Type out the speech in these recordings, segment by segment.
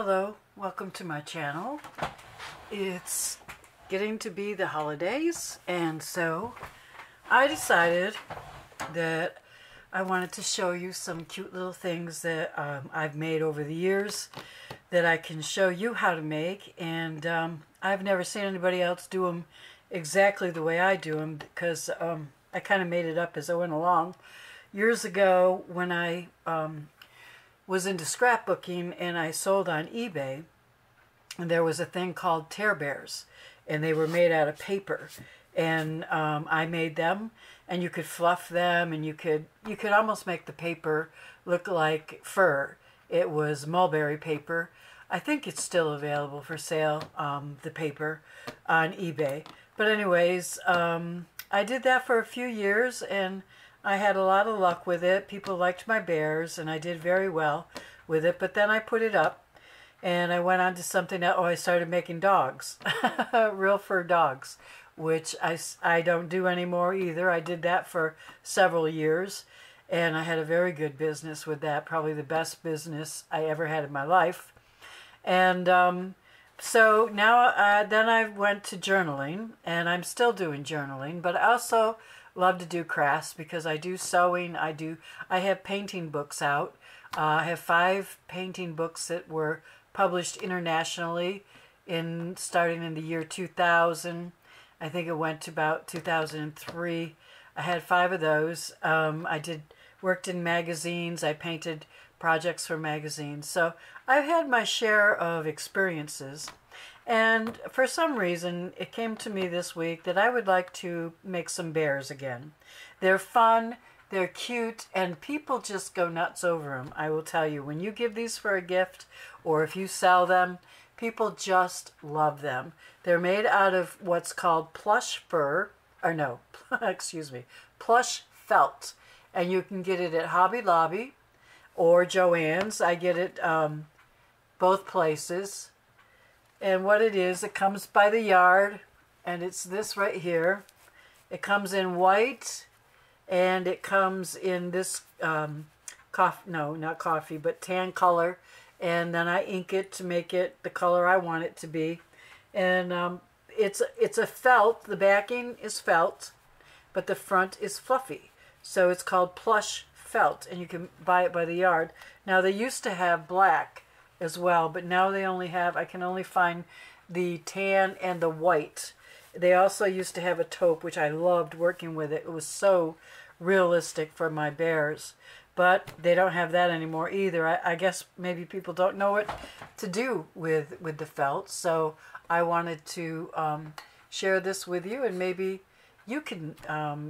Hello, welcome to my channel. It's getting to be the holidays, and so I decided that I wanted to show you some cute little things that I've made over the years that I can show you how to make, and I've never seen anybody else do them exactly the way I do them because I kind of made it up as I went along. Years ago when I was into scrapbooking and I sold on eBay, and there was a thing called tear bears, and they were made out of paper, and I made them, and you could fluff them, and you could almost make the paper look like fur. It was mulberry paper. I think it's still available for sale, the paper, on eBay. But anyways, I did that for a few years, and I had a lot of luck with it. People liked my bears, and I did very well with it. But then I put it up, and I went on to something else. Oh, I started making dogs, real fur dogs, which I don't do anymore either. I did that for several years, and I had a very good business with that, probably the best business I ever had in my life. And so now then I went to journaling, and I'm still doing journaling, but I also love to do crafts because I do sewing. I have painting books out. I have 5 painting books that were published internationally starting in the year 2000. I think it went to about 2003. I had 5 of those. I worked in magazines. I painted projects for magazines. So I've had my share of experiences. And for some reason, it came to me this week that I would like to make some bears again. They're fun, they're cute, and people just go nuts over them. I will tell you, when you give these for a gift, or if you sell them, people just love them. They're made out of what's called plush fur, or no, excuse me, plush felt. And you can get it at Hobby Lobby or Joann's. I get it both places. And what it is, it comes by the yard, and it's this right here. It comes in white, and it comes in this not coffee, but tan color. And then I ink it to make it the color I want it to be. And it's a felt. The backing is felt, but the front is fluffy. So it's called plush felt, and you can buy it by the yard. Now, they used to have black as well, but now I can only find the tan and the white. They also used to have a taupe, which I loved working with it. It was so realistic for my bears, but they don't have that anymore either. I guess maybe people don't know what to do with the felt, so I wanted to share this with you, and maybe you can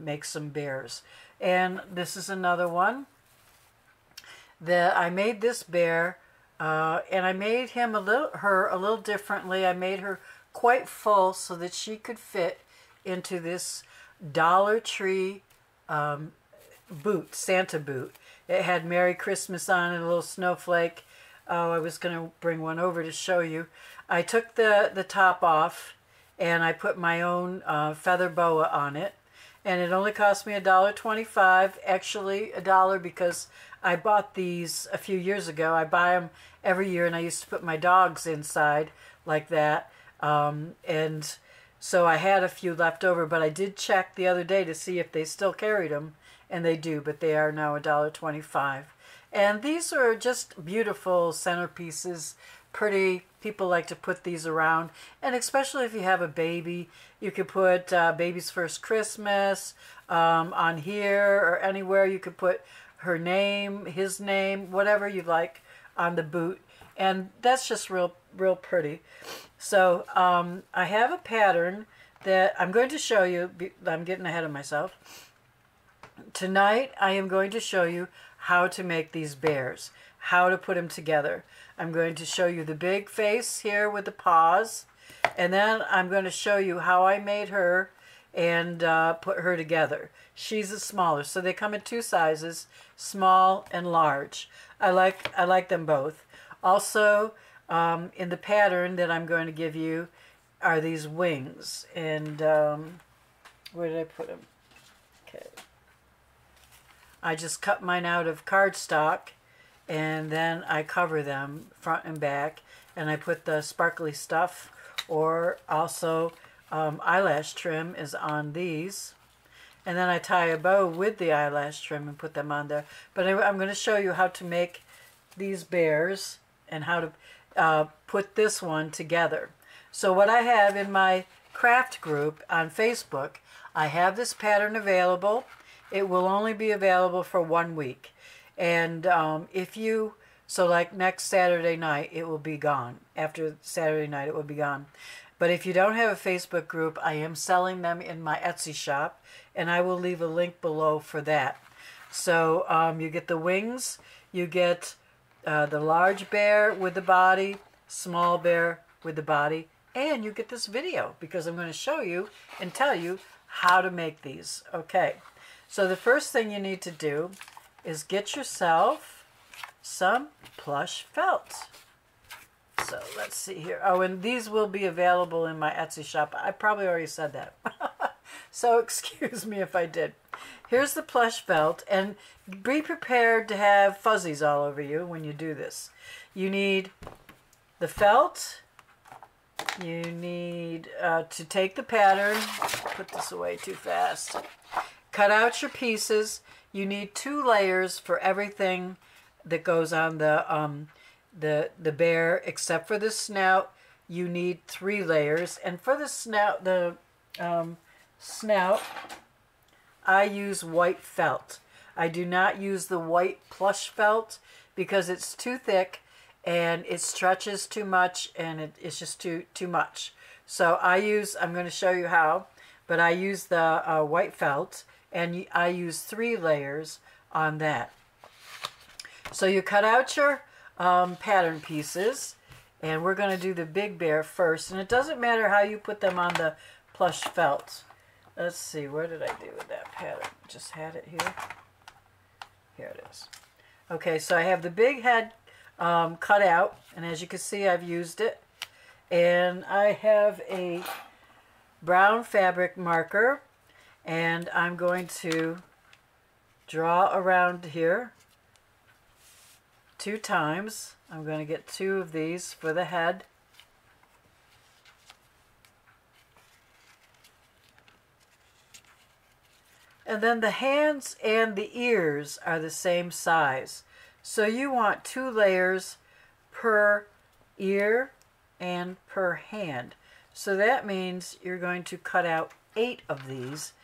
make some bears. And this is another one that I made this bear. And I made her a little differently. I made her quite full so that she could fit into this Dollar Tree boot, Santa boot. It had Merry Christmas on it, a little snowflake. Oh, I was going to bring one over to show you. I took the top off, and I put my own feather boa on it. And it only cost me $1.25, actually $1 because I bought these a few years ago. I buy them every year, and I used to put my dogs inside like that. And so I had a few left over, but I did check the other day to see if they still carried them, and they do, but they are now $1.25. And these are just beautiful centerpieces, pretty. People like to put these around, and especially if you have a baby, you could put baby's first Christmas on here or anywhere. You could put her name, his name, whatever you like on the boot, and that's just real pretty. So I have a pattern that I'm going to show you. I'm getting ahead of myself. Tonight I am going to show you how to make these bears, how to put them together. I'm going to show you the big face here with the paws, and then I'm going to show you how I made her and put her together. She's a smaller, so they come in 2 sizes, small and large. I like them both. Also, in the pattern that I'm going to give you are these wings, and where did I put them? Okay. I just cut mine out of cardstock, and then I cover them front and back, and I put the sparkly stuff, or also eyelash trim is on these. And then I tie a bow with the eyelash trim and put them on there. But I'm going to show you how to make these bears and how to put this one together. So what I have in my craft group on Facebook, I have this pattern available. It will only be available for 1 week. And so like next Saturday night, it will be gone. After Saturday night, it will be gone. But if you don't have a Facebook group, I am selling them in my Etsy shop, and I will leave a link below for that. So you get the wings, you get the large bear with the body, small bear with the body, and you get this video because I'm going to show you and tell you how to make these. Okay, so the first thing you need to do is get yourself some plush felt. So let's see here. Oh, and these will be available in my Etsy shop. I probably already said that. So excuse me if I did. Here's the plush felt, and be prepared to have fuzzies all over you when you do this. You need the felt. You need to take the pattern. Put this away too fast. Cut out your pieces. You need 2 layers for everything that goes on the bear, except for the snout. You need 3 layers, and for the snout, snout, I use white felt. I do not use the white plush felt because it's too thick and it stretches too much, and it's just too much. So I'm going to show you how, but I use the white felt, and I use 3 layers on that. So you cut out your pattern pieces, and we're going to do the big bear first, and it doesn't matter how you put them on the plush felt. Let's see, where did I do with that pattern? Just had it here. Here it is. Okay, so I have the big head cut out, and as you can see, I've used it. And I have a brown fabric marker, and I'm going to draw around here 2 times. I'm going to get 2 of these for the head. And then the hands and the ears are the same size. So you want 2 layers per ear and per hand. So that means you're going to cut out 8 of these.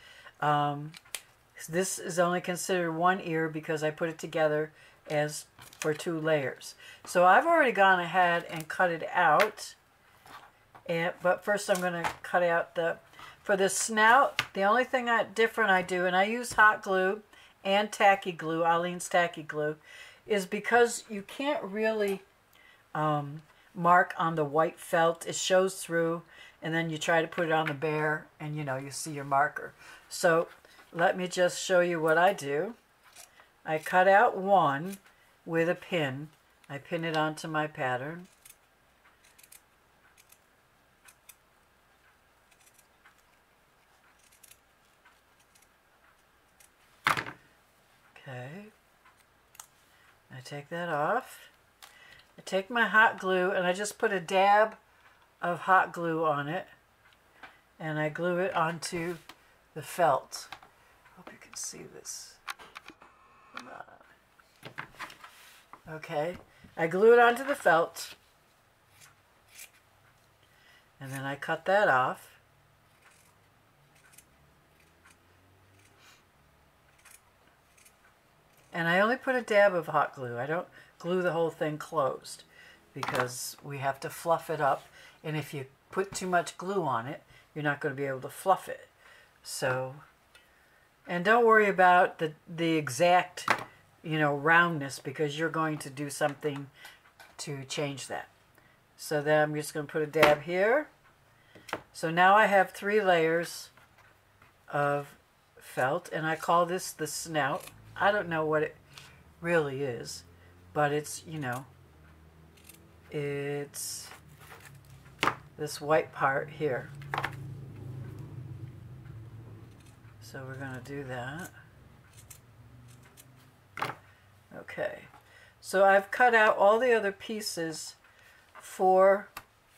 This is only considered 1 ear because I put it together as for 2 layers. So I've already gone ahead and cut it out. But first I'm going to cut out for the snout. The only thing different I do, and I use hot glue and tacky glue, Aleene's tacky glue, is because you can't really mark on the white felt. It shows through, and then you try to put it on the bear, and you see your marker. So let me just show you what I do. I cut out 1 with a pin. I pin it onto my pattern. Okay, I take that off. I take my hot glue, and I just put a dab of hot glue on it, and I glue it onto the felt. Hope you can see this. Come on. Okay, I glue it onto the felt, and then I cut that off. And I only put a dab of hot glue. I don't glue the whole thing closed because we have to fluff it up. And if you put too much glue on it, you're not going to be able to fluff it. So, and don't worry about the exact, roundness, because you're going to do something to change that. So then I'm just going to put a dab here. So now I have 3 layers of felt, and I call this the snout. I don't know what it really is, but it's, it's this white part here. So we're going to do that. Okay, So I've cut out all the other pieces for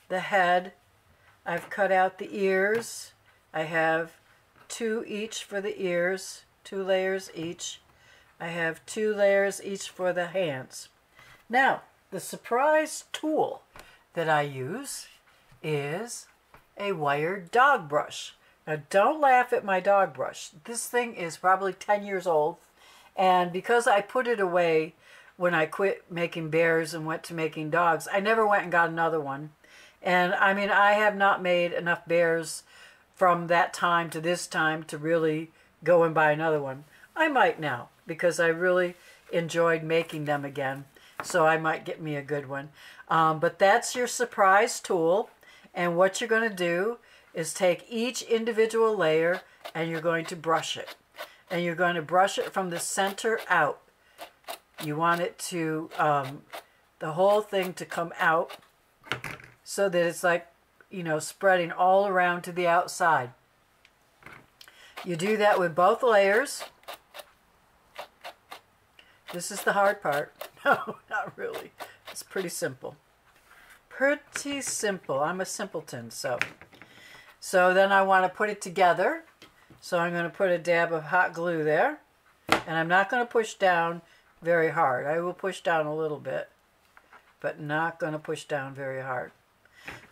the head. I've cut out the ears. I have 2 each for the ears, 2 layers each. I have 2 layers each for the hands. Now, the surprise tool that I use is a wired dog brush. Now, don't laugh at my dog brush. This thing is probably 10 years old, and because I put it away when I quit making bears and went to making dogs, I never went and got another one. And I mean, I have not made enough bears from that time to this time to really go and buy another one. I might now, because I really enjoyed making them again. So I might get me a good one. But that's your surprise tool. And what you're going to do is take each individual layer and you're going to brush it. And you're going to brush it from the center out. You want it to, the whole thing to come out so that it's like, you know, spreading all around to the outside. You do that with both layers. This is the hard part. No, not really. It's pretty simple. Pretty simple. I'm a simpleton, so then I want to put it together. So I'm going to put a dab of hot glue there. And I'm not going to push down very hard. I will push down a little bit, but not going to push down very hard.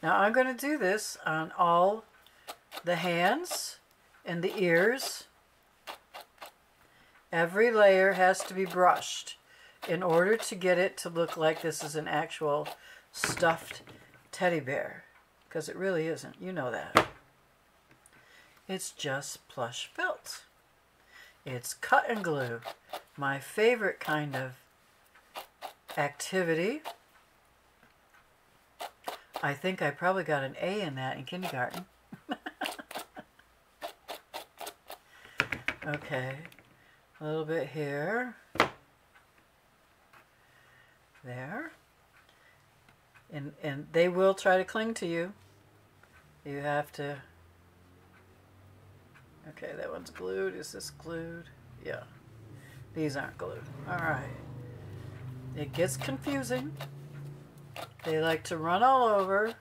Now I'm going to do this on all the hands and the ears. Every layer has to be brushed in order to get it to look like this is an actual stuffed teddy bear, because it really isn't. You know that. It's just plush felt. It's cut and glue. My favorite kind of activity. I think I probably got an A in that in kindergarten. Okay, a little bit here. There. And they will try to cling to you. You have to... Okay, that one's glued. Is this glued? Yeah. These aren't glued. Alright. It gets confusing. They like to run all over.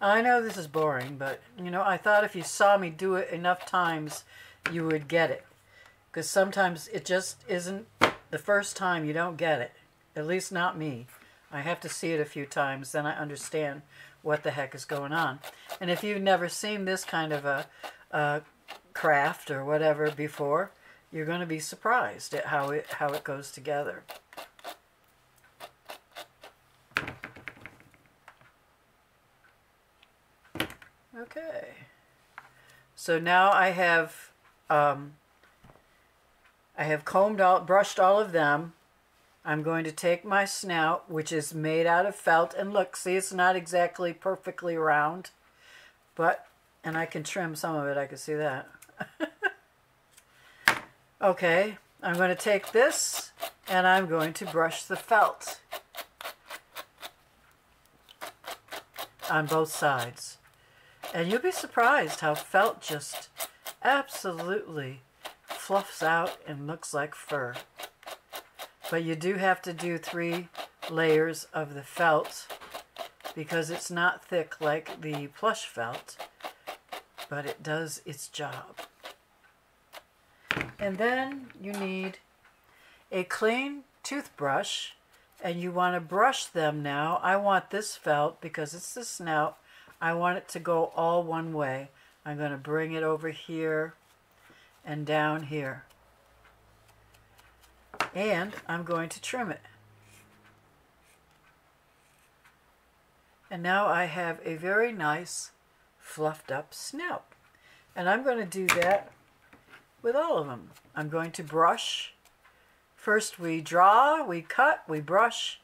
I know this is boring, but, you know, I thought if you saw me do it enough times, you would get it. Because sometimes it just isn't the first time you don't get it. At least not me. I have to see it a few times, then I understand what the heck is going on. And if you've never seen this kind of a craft or whatever before, you're going to be surprised at how it goes together. Okay. So now I have brushed all of them. I'm going to take my snout, which is made out of felt, and look, see, it's not exactly perfectly round, and I can trim some of it, I can see that. Okay, I'm going to take this, and I'm going to brush the felt on both sides. And you'll be surprised how felt just absolutely fluffs out and looks like fur. But you do have to do 3 layers of the felt because it's not thick like the plush felt, but it does its job. And then you need a clean toothbrush, and you want to brush them now. I want this felt, because it's the snout, I want it to go all one way. I'm going to bring it over here and down here. And I'm going to trim it. And now I have a very nice fluffed up snout. And I'm going to do that with all of them. I'm going to brush. First we draw, we cut, we brush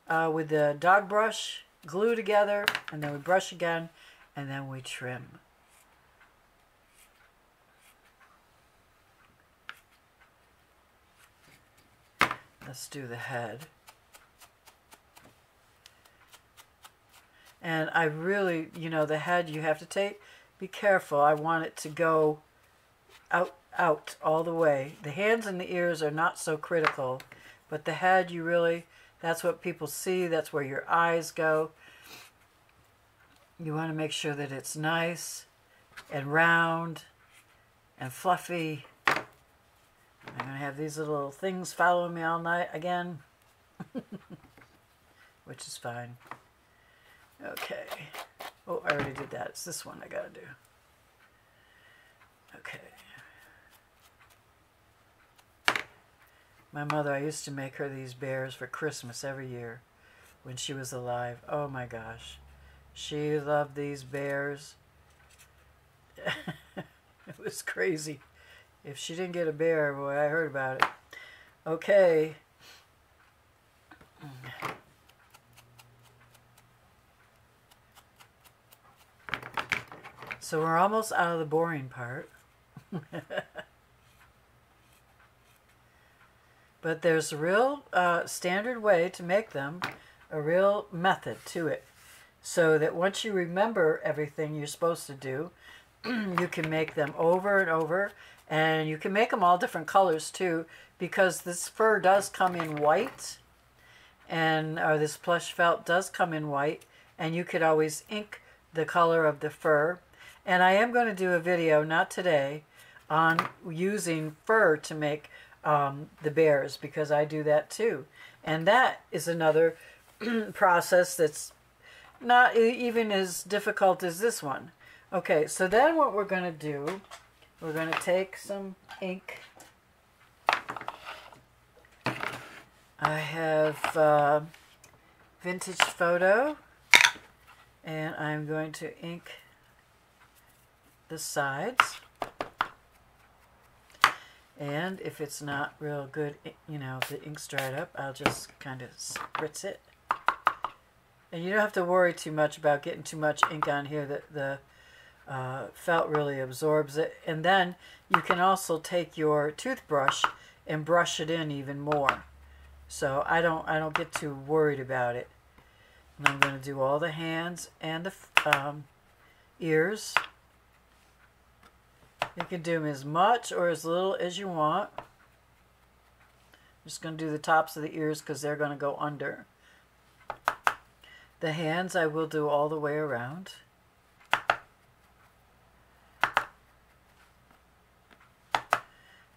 with the dog brush, glue together, and then we brush again, and then we trim. Let's do the head. And I really, you know, the head you have to be careful. I want it to go out all the way. The hands and the ears are not so critical, but the head, you really, that's what people see. That's where your eyes go. You want to make sure that it's nice and round and fluffy. I'm going to have these little things following me all night again, which is fine. Okay. Oh, I already did that. It's this one I got to do. Okay. My mother, I used to make her these bears for Christmas every year when she was alive. Oh my gosh. She loved these bears. It was crazy. If she didn't get a bear, boy, I heard about it. Okay. So we're almost out of the boring part. But there's a real standard way to make them, a real method to it. So that once you remember everything you're supposed to do, you can make them over and over. And you can make them all different colors too, because this fur does come in white, or this plush felt does come in white, and you could always ink the color of the fur. And I am going to do a video, not today, on using fur to make the bears, because I do that too. And that is another process that's not even as difficult as this one. Okay, so then what we're going to do, we're going to take some ink. I have vintage photo, and I'm going to ink the sides. And if it's not real good, you know, if the ink's dried up, I'll just kind of spritz it. And you don't have to worry too much about getting too much ink on here. That the felt really absorbs it. And then you can also take your toothbrush and brush it in even more. So I don't get too worried about it. And I'm going to do all the hands and the ears. You can do them as much or as little as you want. I'm just going to do the tops of the ears because they're going to go under. The hands I will do all the way around.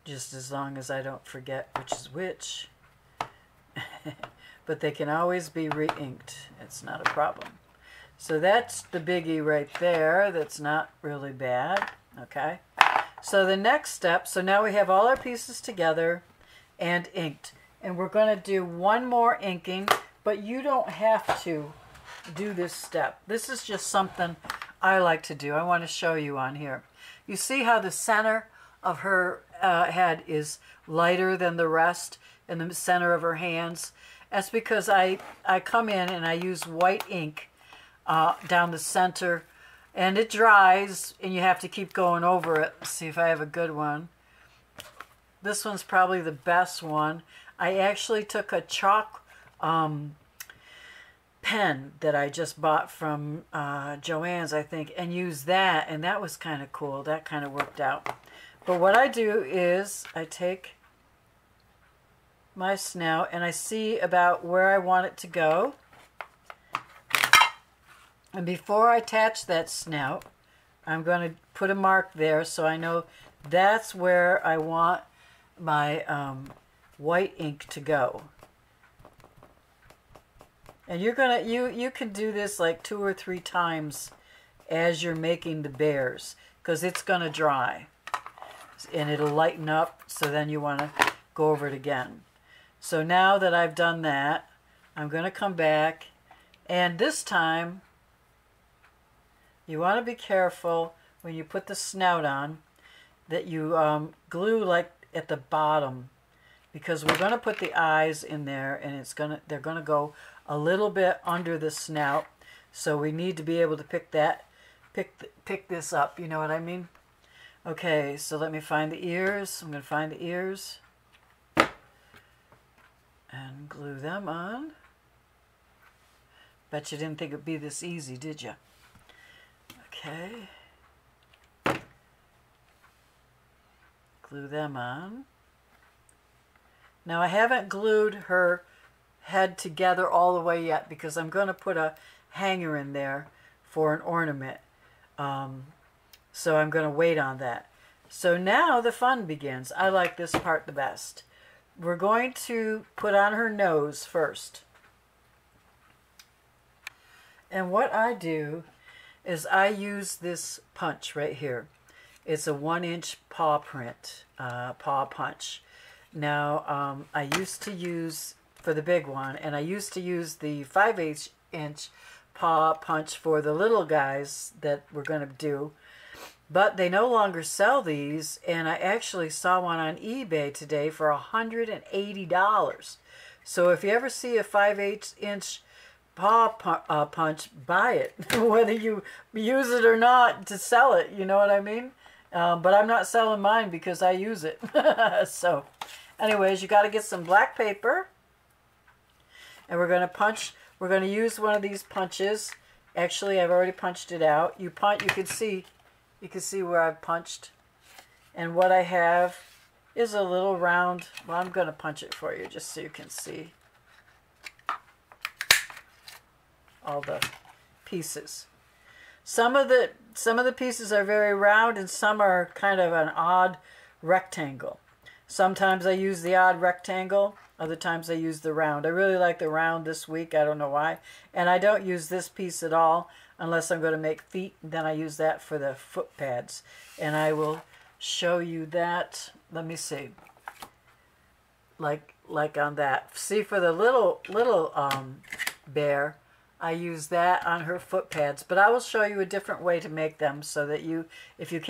Just as long as I don't forget which is which. But they can always be re-inked. It's not a problem. So that's the biggie right there. That's not really bad. Okay. So the next step, so now we have all our pieces together and inked. And we're going to do one more inking, but you don't have to do this step. This is just something I like to do. I want to show you on here. You see how the center of her head is lighter than the rest, and the center of her hands? That's because I come in and I use white ink down the center, and it dries, and you have to keep going over it. Let's see if I have a good one. This one's probably the best one. I actually took a chalk pen that I just bought from Joann's, I think, and used that, and that was kind of cool. That kind of worked out. But what I do is I take my snout and I see about where I want it to go. And before I attach that snout, I'm going to put a mark there so I know that's where I want my white ink to go. And you're gonna you can do this like 2 or 3 times as you're making the bears, because it's gonna dry and it'll lighten up, so then you want to go over it again. So now that I've done that, I'm going to come back, and this time you want to be careful when you put the snout on that you glue like at the bottom, because we're going to put the eyes in there, and they're going to go a little bit under the snout, so we need to be able to pick this up, you know what I mean? Okay, so let me find the ears. I'm going to find the ears and glue them on. Bet you didn't think it'd be this easy, did you? Okay. glue them on. Now I haven't glued her head together all the way yet because I'm going to put a hanger in there for an ornament. So I'm going to wait on that. So now the fun begins. I like this part the best. We're going to put on her nose first. And what I do is I use this punch right here. It's a 1-inch paw print, paw punch. Now, I used to use, for the big one, and I used to use the 5/8-inch paw punch for the little guys that we're going to do. But they no longer sell these, and I actually saw one on eBay today for $180. So if you ever see a 5/8-inch paw punch, buy it, whether you use it or not to sell it, you know what I mean? But I'm not selling mine because I use it. So anyways, you got to get some black paper, and we're going to punch. We're going to use one of these punches. Actually, I've already punched it out. You can see where I've punched, and what I have is a little round. Well, I'm going to punch it for you just so you can see all the pieces. Some of the pieces are very round, and some are kind of an odd rectangle. Sometimes I use the odd rectangle, other times I use the round. I really like the round this week, I don't know why. And I don't use this piece at all unless I'm going to make feet. Then I use that for the foot pads. And I will show you that. Let me see. Like on that. See, for the little bear, I use that on her foot pads, but I will show you a different way to make them so that if you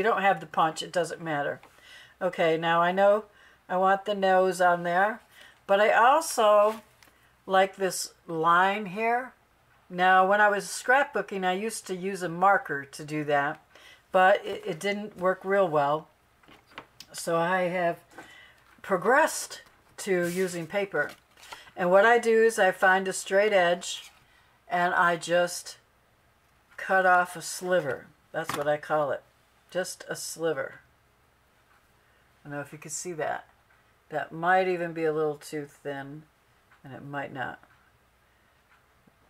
don't have the punch, it doesn't matter. Okay, now I know I want the nose on there, but I also like this line here. Now, when I was scrapbooking, I used to use a marker to do that, but it didn't work real well. So I have progressed to using paper. And what I do is I find a straight edge, and I just cut off a sliver. That's what I call it. Just a sliver. I don't know if you can see that. That might even be a little too thin, and it might not.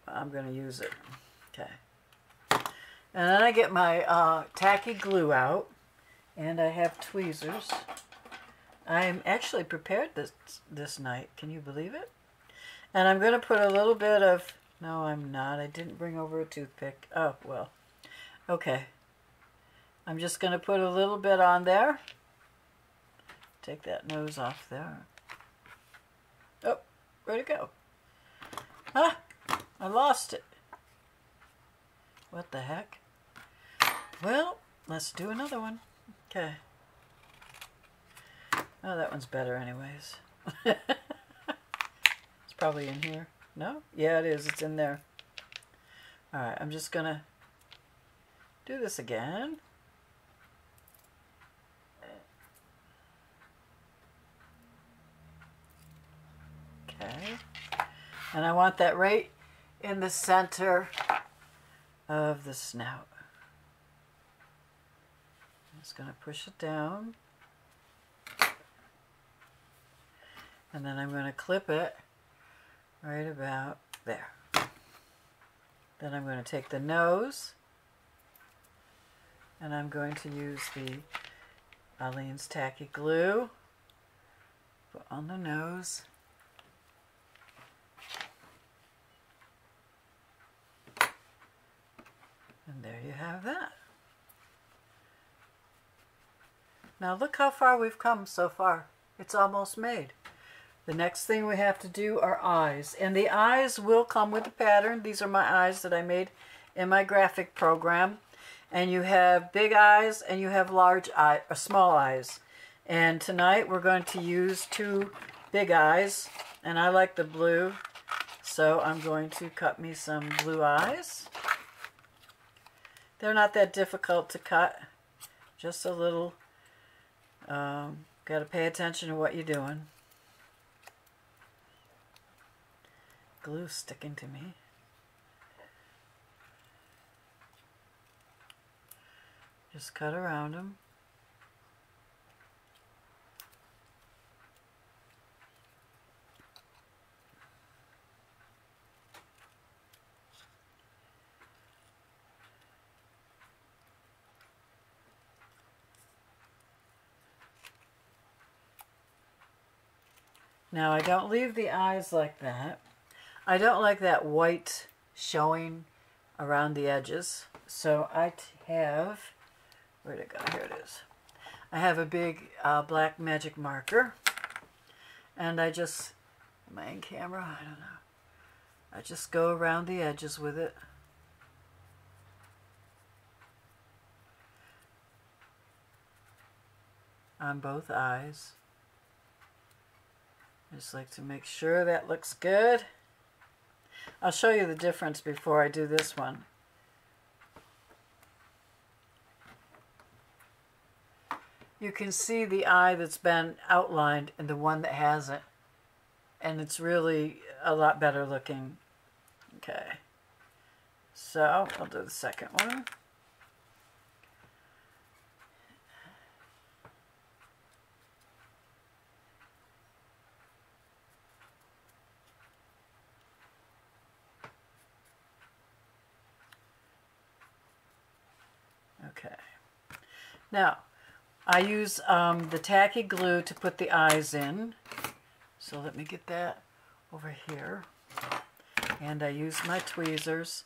I'm going to use it. Okay. And then I get my tacky glue out, and I have tweezers. I'm actually prepared this night. Can you believe it? And I'm going to put a little bit of... No, I'm not. I didn't bring over a toothpick. Oh, well. Okay. I'm just going to put a little bit on there. Take that nose off there. Oh, where'd it go? Ah, I lost it. What the heck? Well, let's do another one. Okay. Oh, that one's better anyways. It's probably in here. No? Yeah, it is. It's in there. Alright, I'm just going to do this again. Okay. And I want that right in the center of the snout. I'm just going to push it down. And then I'm going to clip it right about there. Then I'm going to take the nose, and I'm going to use the Aleene's Tacky Glue, put on the nose, and there you have that. Now look how far we've come so far. It's almost made. The next thing we have to do are eyes. And the eyes will come with the pattern. These are my eyes that I made in my graphic program. And you have big eyes and you have large eye, or small eyes. And tonight we're going to use 2 big eyes. And I like the blue. So I'm going to cut me some blue eyes. They're not that difficult to cut. Just a little. Got to pay attention to what you're doing. Glue sticking to me. Just cut around them. Now I don't leave the eyes like that. I don't like that white showing around the edges. So I have, where'd it go? Here it is. I have a big black magic marker. And I just, am I in camera? I don't know. I just go around the edges with it. On both eyes. I just like to make sure that looks good. I'll show you the difference before I do this one. You can see the eye that's been outlined and the one that hasn't. And it's really a lot better looking. Okay. So, I'll do the second one. Okay. Now, I use the tacky glue to put the eyes in. So let me get that over here. And I use my tweezers.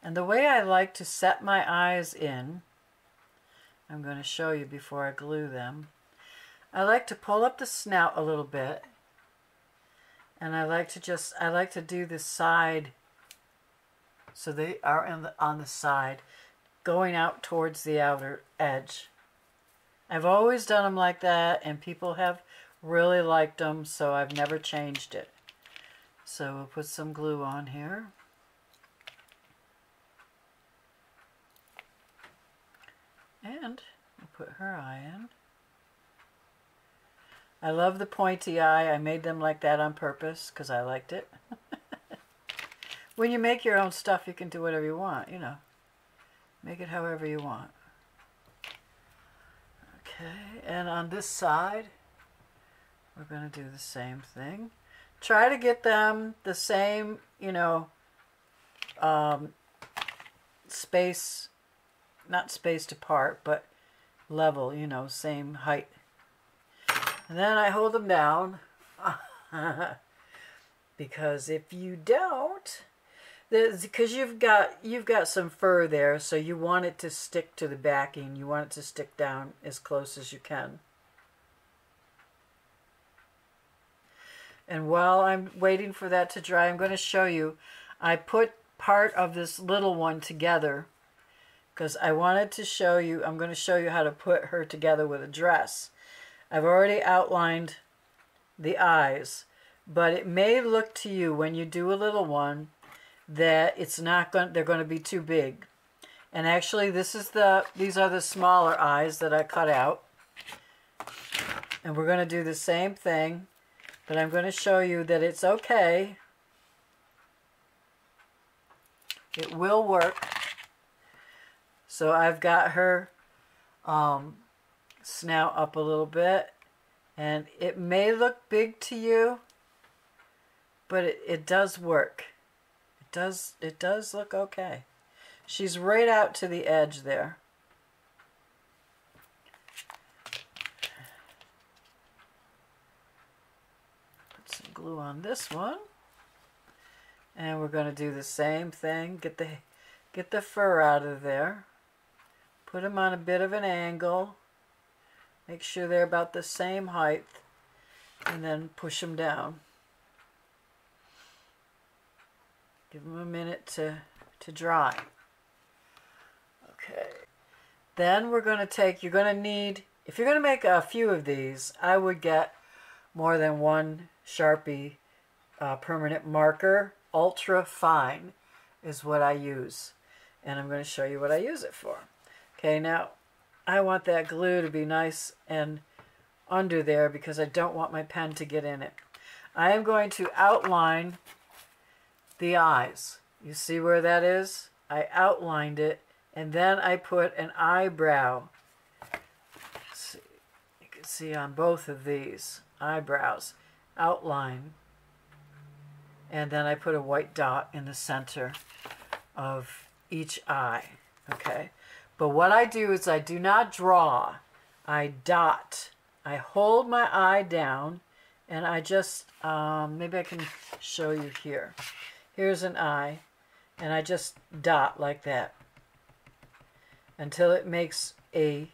And the way I like to set my eyes in, I'm going to show you before I glue them. I like to pull up the snout a little bit. And I like to do the side, so they are on the side, going out towards the outer edge. I've always done them like that, and people have really liked them, so I've never changed it. So we'll put some glue on here. And we'll put her eye in. I love the pointy eye. I made them like that on purpose because I liked it. When you make your own stuff, you can do whatever you want, you know. Make it however you want. Okay, and on this side, we're going to do the same thing. Try to get them the same, you know, space, not spaced apart, but level, you know, same height. And then I hold them down because if you don't, because you've got some fur there, so you want it to stick to the backing. You want it to stick down as close as you can. And while I'm waiting for that to dry, I'm going to show you. I put part of this little one together because I wanted to show you. I'm going to show you how to put her together with a dress. I've already outlined the eyes, but it may look to you when you do a little one that it's not going. They're going to be too big. And actually, these are the smaller eyes that I cut out. And we're going to do the same thing, but I'm going to show you that it's okay. It will work. So I've got her snout up a little bit, and it may look big to you, but it does work. It does look okay. She's right out to the edge there. Put some glue on this one, and we're going to do the same thing. Get the fur out of there. Put them on a bit of an angle. Make sure they're about the same height, and then push them down. Give them a minute to dry. Okay. Then we're going to take, you're going to need, if you're going to make a few of these, I would get more than one Sharpie permanent marker. Ultra fine is what I use. And I'm going to show you what I use it for. Okay, now I want that glue to be nice and under there because I don't want my pen to get in it. I am going to outline the eyes. You see where that is? I outlined it, and then I put an eyebrow. Let's see. You can see on both of these eyebrows, outline, and then I put a white dot in the center of each eye. Okay, but what I do is I do not draw. I dot. I hold my eye down And I just, maybe I can show you here. Here's an eye, and I just dot like that until it makes a,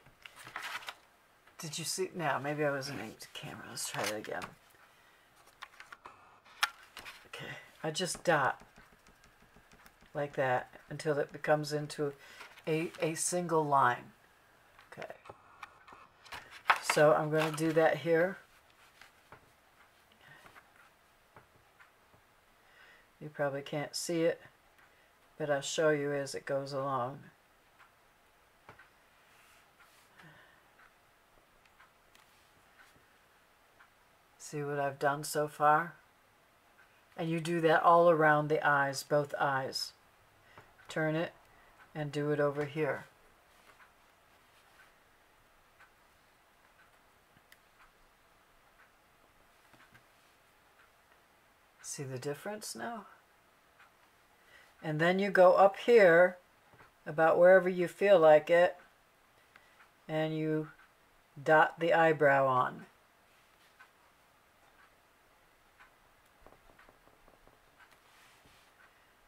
did you see? Now, maybe I wasn't aimed at the camera. Let's try that again. Okay, I just dot like that until it becomes into a single line. Okay, so I'm going to do that here. You probably can't see it, but I'll show you as it goes along. See what I've done so far? And you do that all around the eyes, both eyes. Turn it and do it over here. See the difference now? And then you go up here about wherever you feel like it, and you dot the eyebrow on.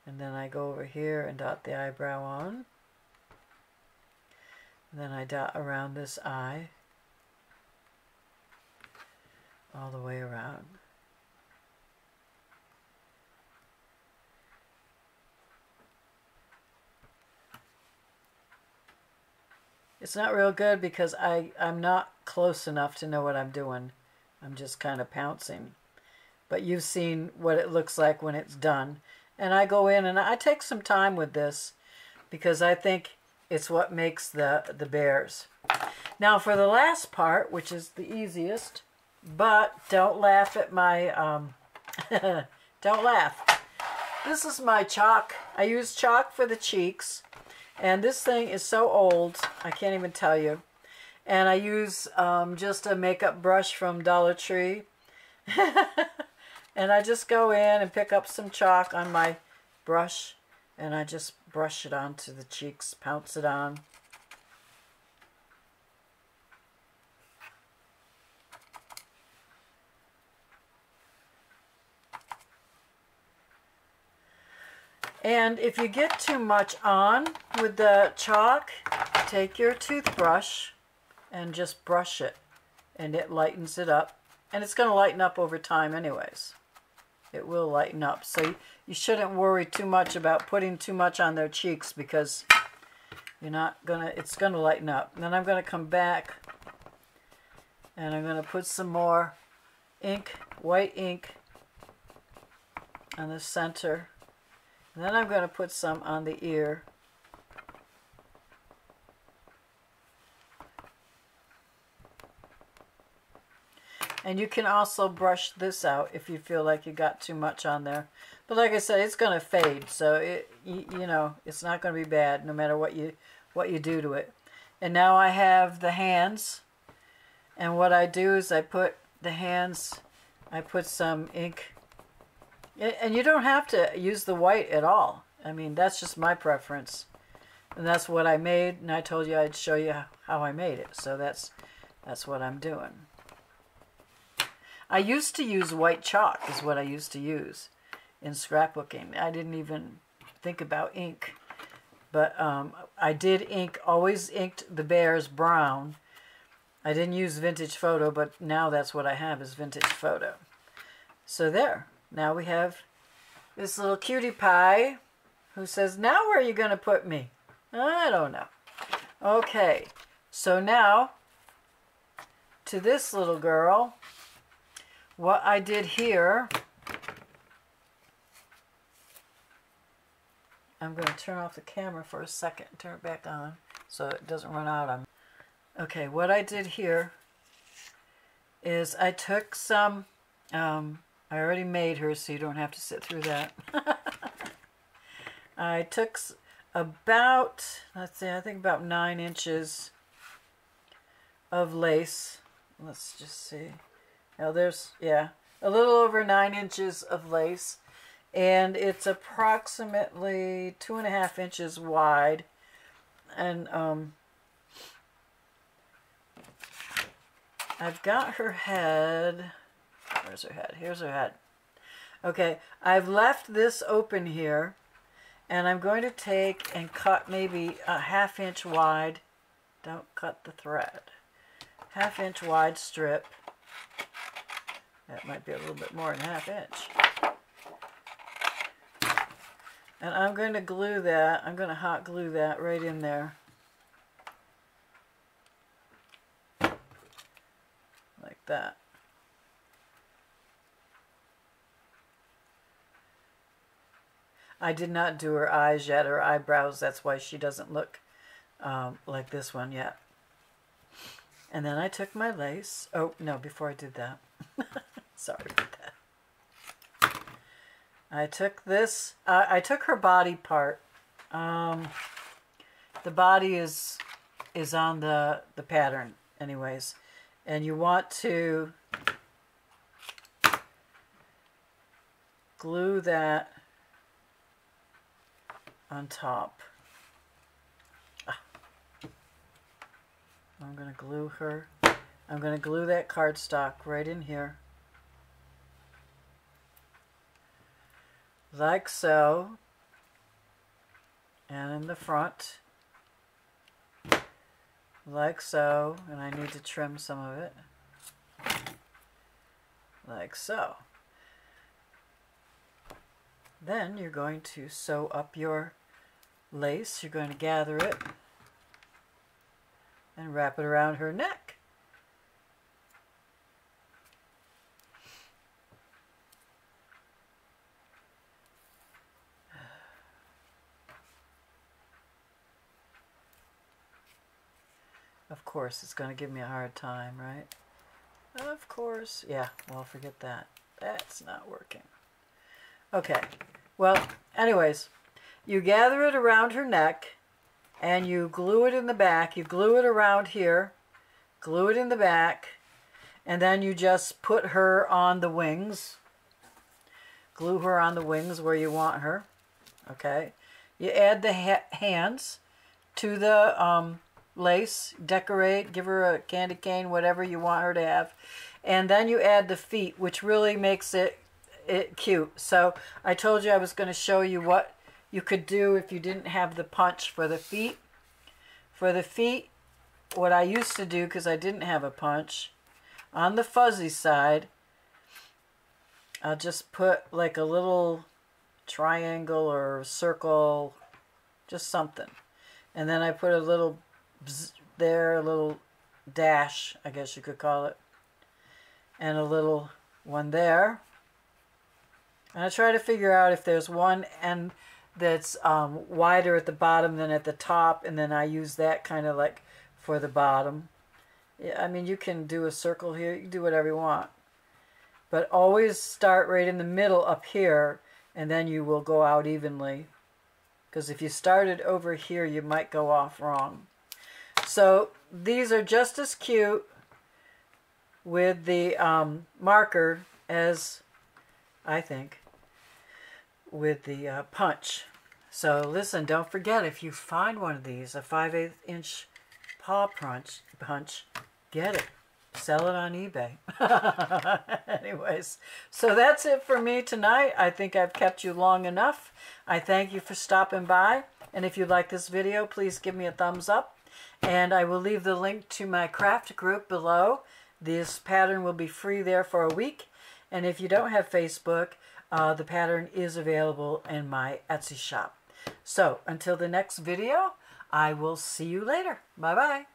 And then I go over here and dot the eyebrow on. And then I dot around this eye all the way around. It's not real good because I'm not close enough to know what I'm doing. I'm just kind of pouncing. But you've seen what it looks like when it's done. And I go in and I take some time with this because I think it's what makes the bears. Now for the last part, which is the easiest, but don't laugh at my, don't laugh. This is my chalk. I use chalk for the cheeks. And this thing is so old, I can't even tell you. And I use just a makeup brush from Dollar Tree. And I just go in and pick up some chalk on my brush. And I just brush it onto the cheeks, pounce it on. And if you get too much on with the chalk, take your toothbrush and just brush it. And it lightens it up. And it's going to lighten up over time anyways. It will lighten up. So you shouldn't worry too much about putting too much on their cheeks because you're not going to, it's going to lighten up. And then I'm going to come back and I'm going to put some more ink, white ink on the center. And then I'm going to put some on the ear. And you can also brush this out if you feel like you got too much on there. But like I said, it's going to fade, so you know, it's not going to be bad no matter what you do to it. And now I have the hands. And what I do is I put the hands, I put some ink. And you don't have to use the white at all. I mean, that's just my preference. And that's what I made, and I told you I'd show you how I made it. So that's what I'm doing. I used to use white chalk is what I used to use in scrapbooking. I didn't even think about ink. But I did ink, always inked the bears brown. I didn't use vintage photo, but now that's what I have is vintage photo. So there. Now we have this little cutie pie who says, now where are you going to put me? I don't know. Okay, so now to this little girl, what I did here, I'm going to turn off the camera for a second and turn it back on so it doesn't run out on me. Okay, what I did here is I took some, I already made her, so you don't have to sit through that. I took about, let's see, I think about 9 inches of lace. Let's just see. Now there's, yeah, a little over 9 inches of lace. And it's approximately 2.5 inches wide. And I've got her head Where's her head? Here's her head. Okay, I've left this open here, and I'm going to take and cut maybe a 1/2 inch wide. Don't cut the thread. 1/2 inch wide strip. That might be a little bit more than 1/2 inch. And I'm going to glue that. I'm going to hot glue that right in there. Like that. I did not do her eyes yet, or eyebrows. That's why she doesn't look like this one yet. And then I took my lace. Oh, no, before I did that. Sorry about that. I took this. I took her body part. The body is on the pattern anyways. And you want to glue that on top. I'm going to glue her. I'm going to glue that cardstock right in here. Like so. And in the front. Like so. And I need to trim some of it. Like so. Then you're going to sew up your lace. You're going to gather it and wrap it around her neck. Of course, it's going to give me a hard time, right? Of course. Yeah, well, forget that. That's not working. Okay. Well, anyways, you gather it around her neck and you glue it in the back. You glue it around here, glue it in the back, and then you just put her on the wings. Glue her on the wings where you want her. Okay. You add the hands to the lace, decorate, give her a candy cane, whatever you want her to have. And then you add the feet, which really makes it cute. So I told you I was going to show you what you could do if you didn't have the punch for the feet. For the feet, what I used to do, because I didn't have a punch, on the fuzzy side, I'll just put like a little triangle or circle, just something. And then I put a little there, a little dash, I guess you could call it, and a little one there. And I try to figure out if there's one end that's wider at the bottom than at the top, and then I use that kind of like for the bottom. Yeah, I mean, you can do a circle here, you can do whatever you want, but always start right in the middle up here, and then you will go out evenly, because if you started over here you might go off wrong. So these are just as cute with the marker as, I think, with the punch. So listen, don't forget, if you find one of these, a 5/8 inch paw punch, get it. Sell it on eBay. Anyways, so that's it for me tonight. I think I've kept you long enough. I thank you for stopping by. And if you like this video, please give me a thumbs up. And I will leave the link to my craft group below. This pattern will be free there for a week. And if you don't have Facebook, the pattern is available in my Etsy shop. So until the next video, I will see you later. Bye-bye.